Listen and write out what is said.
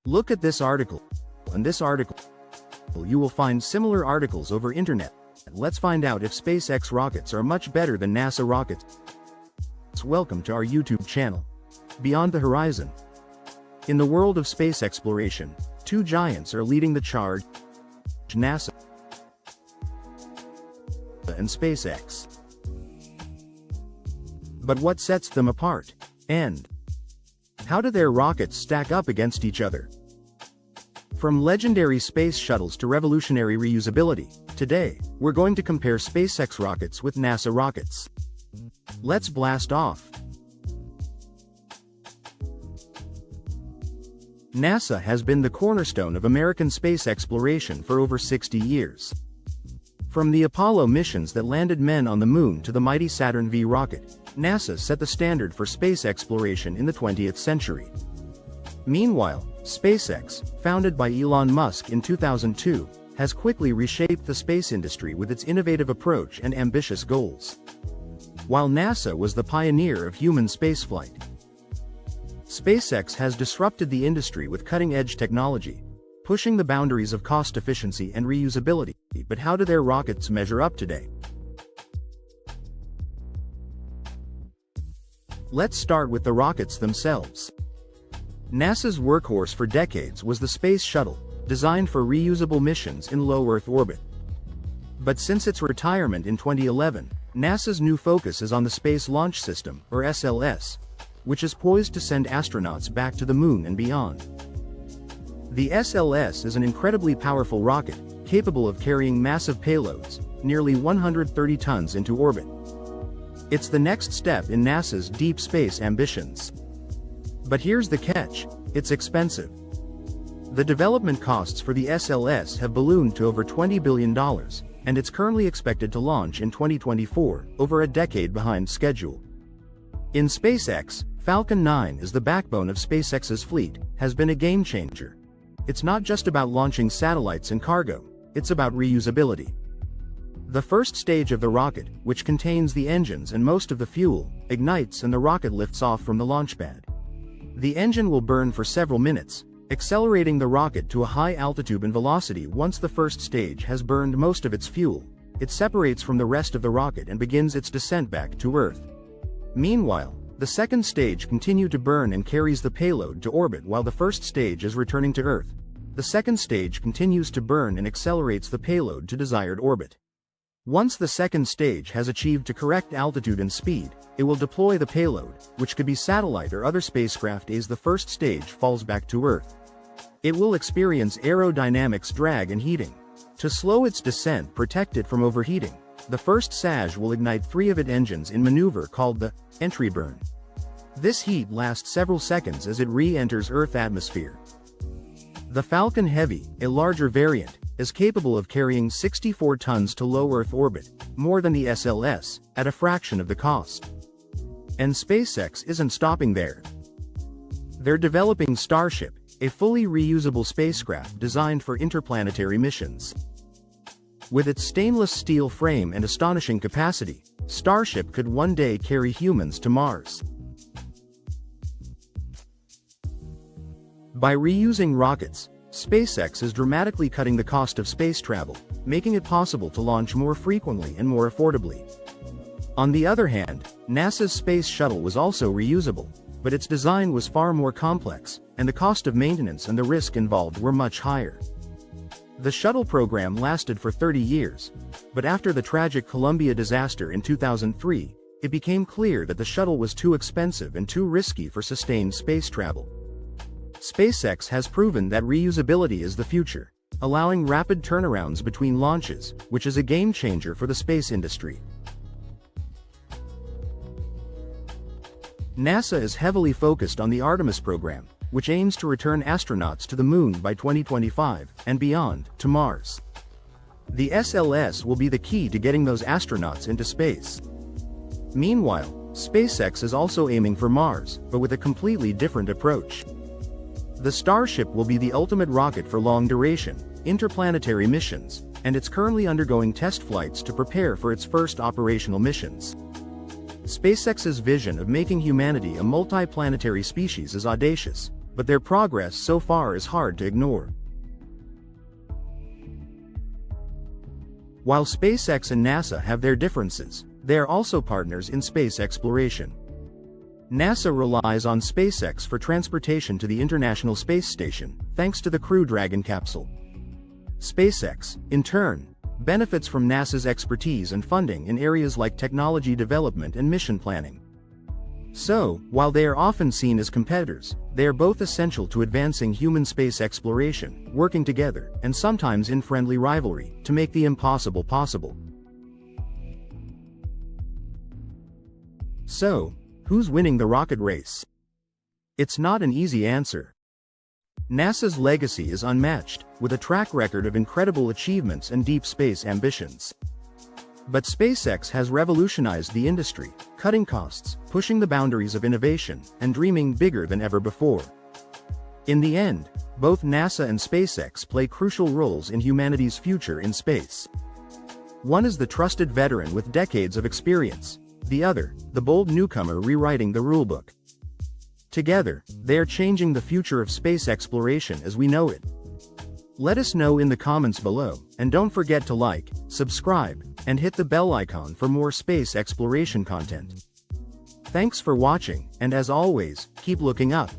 Look at this article. In this article, you will find similar articles over internet. Let's find out if SpaceX rockets are much better than NASA rockets. Welcome to our YouTube channel, Beyond the Horizon. In the world of space exploration, two giants are leading the charge: NASA and SpaceX. But what sets them apart? And how do their rockets stack up against each other? From legendary space shuttles to revolutionary reusability, today, we're going to compare SpaceX rockets with NASA rockets. Let's blast off. NASA has been the cornerstone of American space exploration for over 60 years. From the Apollo missions that landed men on the moon to the mighty Saturn V rocket, NASA set the standard for space exploration in the 20th century. Meanwhile, SpaceX, founded by Elon Musk in 2002, has quickly reshaped the space industry with its innovative approach and ambitious goals. While NASA was the pioneer of human spaceflight, SpaceX has disrupted the industry with cutting-edge technology, pushing the boundaries of cost efficiency and reusability. But how do their rockets measure up today? Let's start with the rockets themselves. NASA's workhorse for decades was the Space Shuttle, designed for reusable missions in low Earth orbit. But since its retirement in 2011, NASA's new focus is on the Space Launch System, or SLS, which is poised to send astronauts back to the moon and beyond. The SLS is an incredibly powerful rocket, capable of carrying massive payloads, nearly 130 tons into orbit. It's the next step in NASA's deep space ambitions. But here's the catch: it's expensive. The development costs for the SLS have ballooned to over $20 billion, and it's currently expected to launch in 2024, over a decade behind schedule. In SpaceX, Falcon 9 is the backbone of SpaceX's fleet, has been a game changer. It's not just about launching satellites and cargo, it's about reusability. The first stage of the rocket, which contains the engines and most of the fuel, ignites and the rocket lifts off from the launch pad. The engine will burn for several minutes, accelerating the rocket to a high altitude and velocity. Once the first stage has burned most of its fuel, it separates from the rest of the rocket and begins its descent back to Earth. Meanwhile, the second stage continues to burn and carries the payload to orbit while the first stage is returning to Earth. The second stage continues to burn and accelerates the payload to desired orbit. Once the second stage has achieved to correct altitude and speed, it will deploy the payload, which could be satellite or other spacecraft, as the first stage falls back to Earth. It will experience aerodynamics drag and heating. To slow its descent, protect it from overheating, the first stage will ignite 3 of its engines in maneuver called the entry burn. This heat lasts several seconds as it re-enters Earth atmosphere. The Falcon Heavy, a larger variant, is capable of carrying 64 tons to low Earth orbit, more than the SLS, at a fraction of the cost. And SpaceX isn't stopping there. They're developing Starship, a fully reusable spacecraft designed for interplanetary missions. With its stainless steel frame and astonishing capacity, Starship could one day carry humans to Mars. By reusing rockets, SpaceX is dramatically cutting the cost of space travel, making it possible to launch more frequently and more affordably. On the other hand, NASA's Space Shuttle was also reusable, but its design was far more complex, and the cost of maintenance and the risk involved were much higher. The shuttle program lasted for 30 years, but after the tragic Columbia disaster in 2003, it became clear that the shuttle was too expensive and too risky for sustained space travel. SpaceX has proven that reusability is the future, allowing rapid turnarounds between launches, which is a game changer for the space industry. NASA is heavily focused on the Artemis program, which aims to return astronauts to the moon by 2025, and beyond, to Mars. The SLS will be the key to getting those astronauts into space. Meanwhile, SpaceX is also aiming for Mars, but with a completely different approach. The Starship will be the ultimate rocket for long-duration, interplanetary missions, and it's currently undergoing test flights to prepare for its first operational missions. SpaceX's vision of making humanity a multi-planetary species is audacious, but their progress so far is hard to ignore. While SpaceX and NASA have their differences, they are also partners in space exploration. NASA relies on SpaceX for transportation to the International Space Station, thanks to the Crew Dragon capsule. SpaceX, in turn, benefits from NASA's expertise and funding in areas like technology development and mission planning. So, while they are often seen as competitors, they are both essential to advancing human space exploration, working together, and sometimes in friendly rivalry, to make the impossible possible. So, who's winning the rocket race? It's not an easy answer. NASA's legacy is unmatched, with a track record of incredible achievements and deep space ambitions. But SpaceX has revolutionized the industry, cutting costs, pushing the boundaries of innovation, and dreaming bigger than ever before. In the end, both NASA and SpaceX play crucial roles in humanity's future in space. One is the trusted veteran with decades of experience, the other, the bold newcomer rewriting the rulebook. Together, they are changing the future of space exploration as we know it. Let us know in the comments below, and don't forget to like, subscribe, and hit the bell icon for more space exploration content. Thanks for watching, and as always, keep looking up.